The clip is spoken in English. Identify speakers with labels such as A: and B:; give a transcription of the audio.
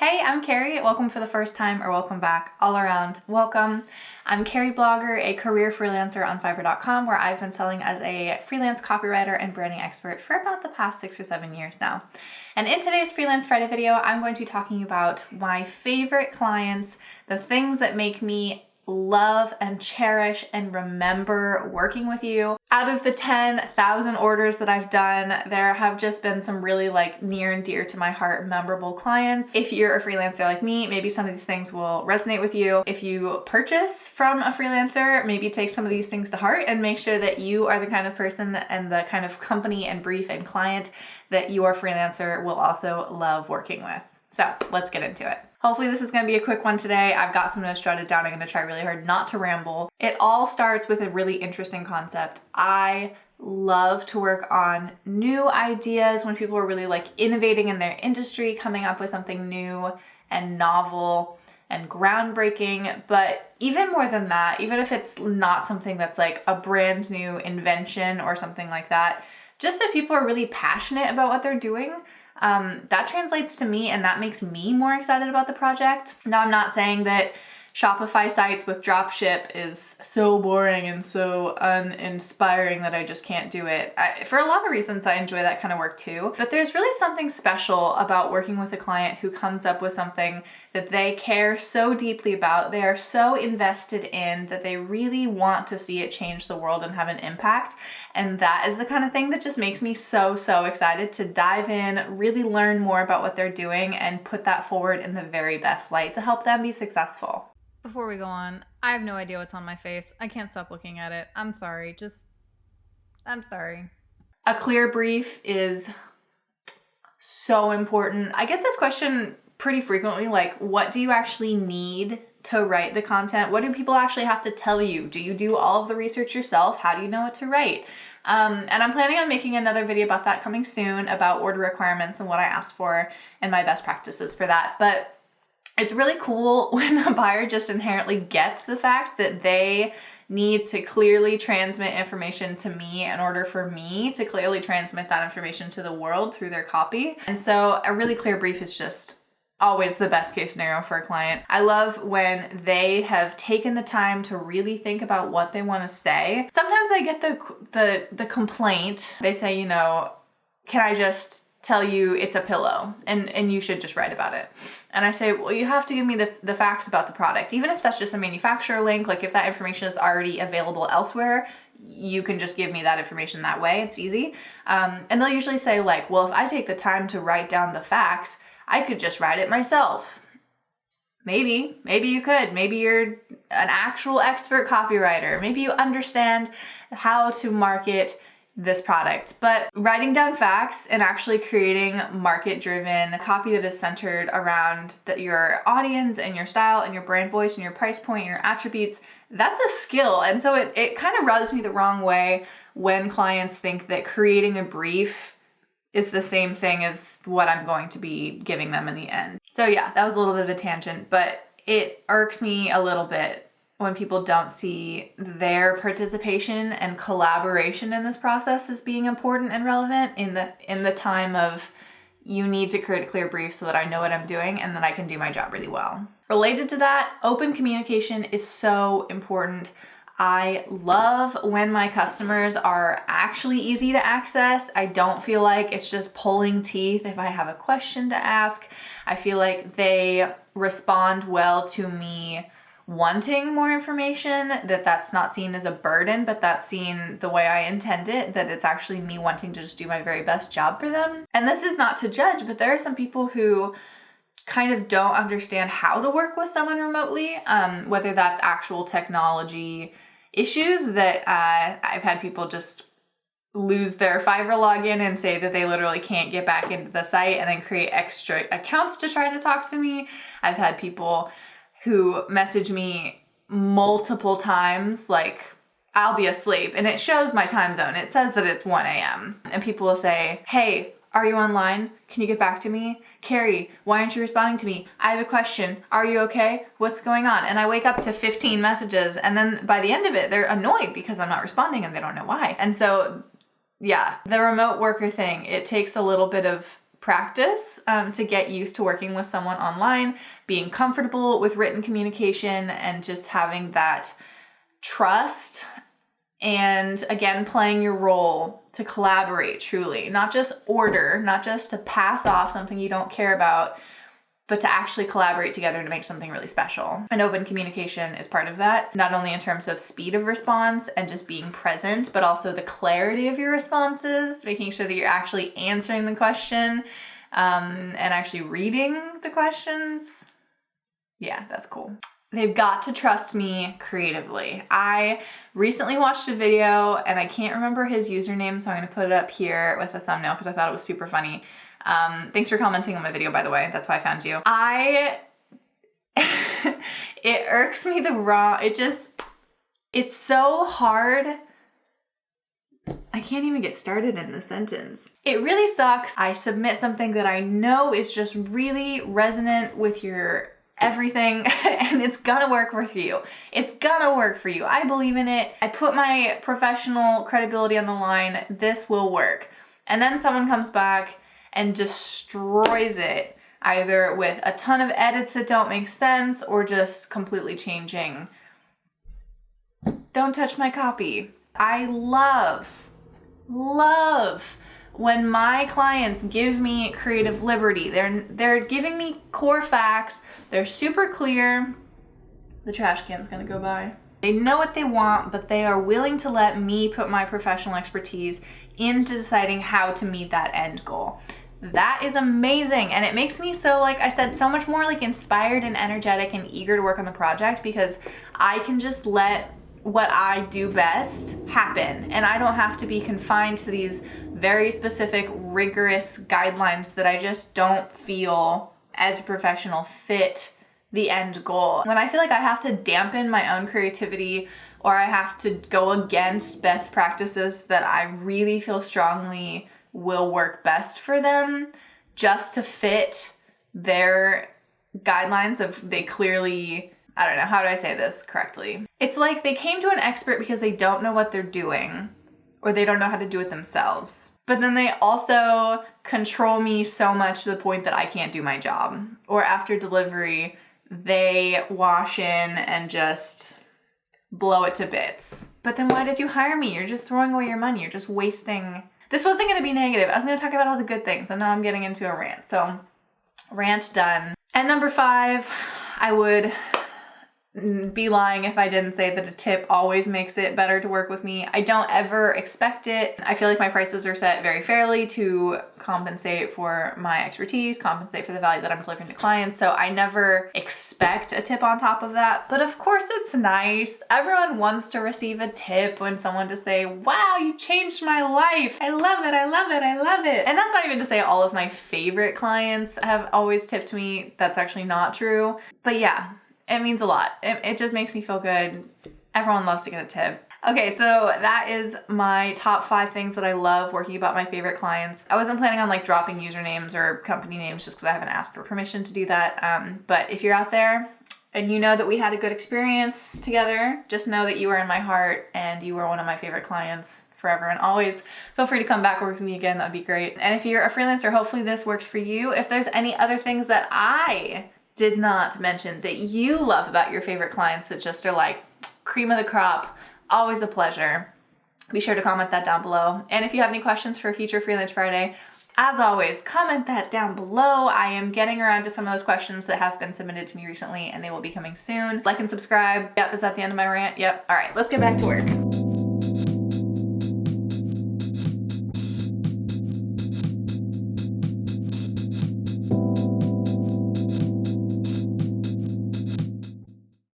A: Hey, I'm Carrie. Welcome for the first time or welcome back. All around, welcome. I'm Carrieblogger, a career freelancer on Fiverr.com, where I've been selling as a freelance copywriter and branding expert for about the past 6 or 7 years now. And in today's Freelance Friday video, I'm going to be talking about my favorite clients, the things that make me love and cherish and remember working with you. Out of the 10,000 orders that I've done, there have just been some really near and dear to my heart, memorable clients. If you're a freelancer like me, maybe some of these things will resonate with you. If you purchase from a freelancer, maybe take some of these things to heart and make sure that you are the kind of person and the kind of company and brief and client that your freelancer will also love working with. So let's get into it. Hopefully this is going to be a quick one today. I've got some notes jotted down. I'm going to try really hard not to ramble. It all starts with a really interesting concept. I love to work on new ideas when people are really innovating in their industry, coming up with something new and novel and groundbreaking. But even more than that, even if it's not something that's a brand new invention or something like that, just if people are really passionate about what they're doing, that translates to me and that makes me more excited about the project. Now, I'm not saying that Shopify sites with dropship is so boring and so uninspiring that I just can't do it. For a lot of reasons, I enjoy that kind of work too. But there's really something special about working with a client who comes up with something that they care so deeply about, they are so invested in, that they really want to see it change the world and have an impact. And that is the kind of thing that just makes me so excited to dive in, really learn more about what they're doing and put that forward in the very best light to help them be successful.
B: Before we go on, I have no idea what's on my face. I can't stop looking at it. I'm sorry. I'm sorry.
A: A clear brief is so important. I get this question pretty frequently, what do you actually need to write the content? What do people actually have to tell you? Do you do all of the research yourself? How do you know what to write? And I'm planning on making another video about that coming soon, about order requirements and what I ask for and my best practices for that. But it's really cool when a buyer just inherently gets the fact that they need to clearly transmit information to me in order for me to clearly transmit that information to the world through their copy. And so a really clear brief is just always the best case scenario for a client. I love when they have taken the time to really think about what they want to say. Sometimes I get the complaint. They say, can I just tell you it's a pillow and you should just write about it? And I say, well, you have to give me the facts about the product. Even if that's just a manufacturer link, if that information is already available elsewhere, you can just give me that information that way. It's easy. And they'll usually say well, if I take the time to write down the facts, I could just write it myself. Maybe you could. Maybe you're an actual expert copywriter. Maybe you understand how to market this product. But writing down facts and actually creating market-driven copy that is centered around your audience and your style and your brand voice and your price point and your attributes, that's a skill. And so it kind of rubs me the wrong way when clients think that creating a brief is the same thing as what I'm going to be giving them in the end. So yeah, that was a little bit of a tangent, but it irks me a little bit when people don't see their participation and collaboration in this process as being important and relevant in the time of, you need to create a clear brief so that I know what I'm doing and that I can do my job really well. Related to that, open communication is so important. I love when my customers are actually easy to access. I don't feel like it's just pulling teeth if I have a question to ask. I feel like they respond well to me wanting more information, that's not seen as a burden, but that's seen the way I intend it, that it's actually me wanting to just do my very best job for them. And this is not to judge, but there are some people who kind of don't understand how to work with someone remotely, whether that's actual technology issues that I've had people just lose their Fiverr login and say that they literally can't get back into the site and then create extra accounts to try to talk to me. I've had people who message me multiple times, I'll be asleep and it shows my time zone. It says that it's 1 a.m. and people will say, hey, are you online? Can you get back to me? Carrie, why aren't you responding to me? I have a question. Are you okay? What's going on? And I wake up to 15 messages and then by the end of it, they're annoyed because I'm not responding and they don't know why. And so yeah, the remote worker thing, it takes a little bit of practice to get used to working with someone online, being comfortable with written communication, and just having that trust. And again, playing your role to collaborate truly, not just order, not just to pass off something you don't care about, but to actually collaborate together to make something really special. And open communication is part of that, not only in terms of speed of response and just being present, but also the clarity of your responses, making sure that you're actually answering the question and actually reading the questions. Yeah, that's cool. They've got to trust me creatively. I recently watched a video and I can't remember his username, so I'm gonna put it up here with a thumbnail because I thought it was super funny. Thanks for commenting on my video, by the way. That's why I found you. It irks me it's so hard. I can't even get started in the sentence. It really sucks. I submit something that I know is just really resonant with your everything and it's gonna work for you. It's gonna work for you. I believe in it. I put my professional credibility on the line. This will work. And then someone comes back and destroys it, either with a ton of edits that don't make sense or just completely changing. Don't touch my copy. I love when my clients give me creative liberty. They're giving me core facts. They're super clear. The trash can's gonna go by. They know what they want, but they are willing to let me put my professional expertise into deciding how to meet that end goal. That is amazing. And it makes me so, like I said, so much more like inspired and energetic and eager to work on the project because I can just let what I do best happen. And I don't have to be confined to these very specific, rigorous guidelines that I just don't feel as a professional fit the end goal. When I feel like I have to dampen my own creativity or I have to go against best practices that I really feel strongly will work best for them just to fit their guidelines of they clearly, I don't know, how do I say this correctly? It's like they came to an expert because they don't know what they're doing or they don't know how to do it themselves. But then they also control me so much to the point that I can't do my job. Or after delivery, they wash in and just blow it to bits. But then why did you hire me? You're just throwing away your money. You're just wasting. This wasn't going to be negative. I was going to talk about all the good things, and now I'm getting into a rant. So, rant done. And number 5, I would be lying if I didn't say that a tip always makes it better to work with me. I don't ever expect it. I feel like my prices are set very fairly to compensate for my expertise, compensate for the value that I'm delivering to clients. So I never expect a tip on top of that. But of course it's nice. Everyone wants to receive a tip when someone to say, wow, you changed my life. I love it. I love it. I love it. And that's not even to say all of my favorite clients have always tipped me. That's actually not true. But yeah, it means a lot. It just makes me feel good. Everyone loves to get a tip. Okay, so that is my top 5 things that I love working about my favorite clients. I wasn't planning on like dropping usernames or company names just because I haven't asked for permission to do that. But if you're out there and you know that we had a good experience together, just know that you are in my heart and you are one of my favorite clients forever and always. Feel free to come back and work with me again. That'd be great. And if you're a freelancer, hopefully this works for you. If there's any other things that I did not mention that you love about your favorite clients that just are like cream of the crop, always a pleasure, be sure to comment that down below. And if you have any questions for a future Freelance Friday, as always, comment that down below. I am getting around to some of those questions that have been submitted to me recently and they will be coming soon. Like and subscribe. Yep, is that the end of my rant? Yep. All right, let's get back to work.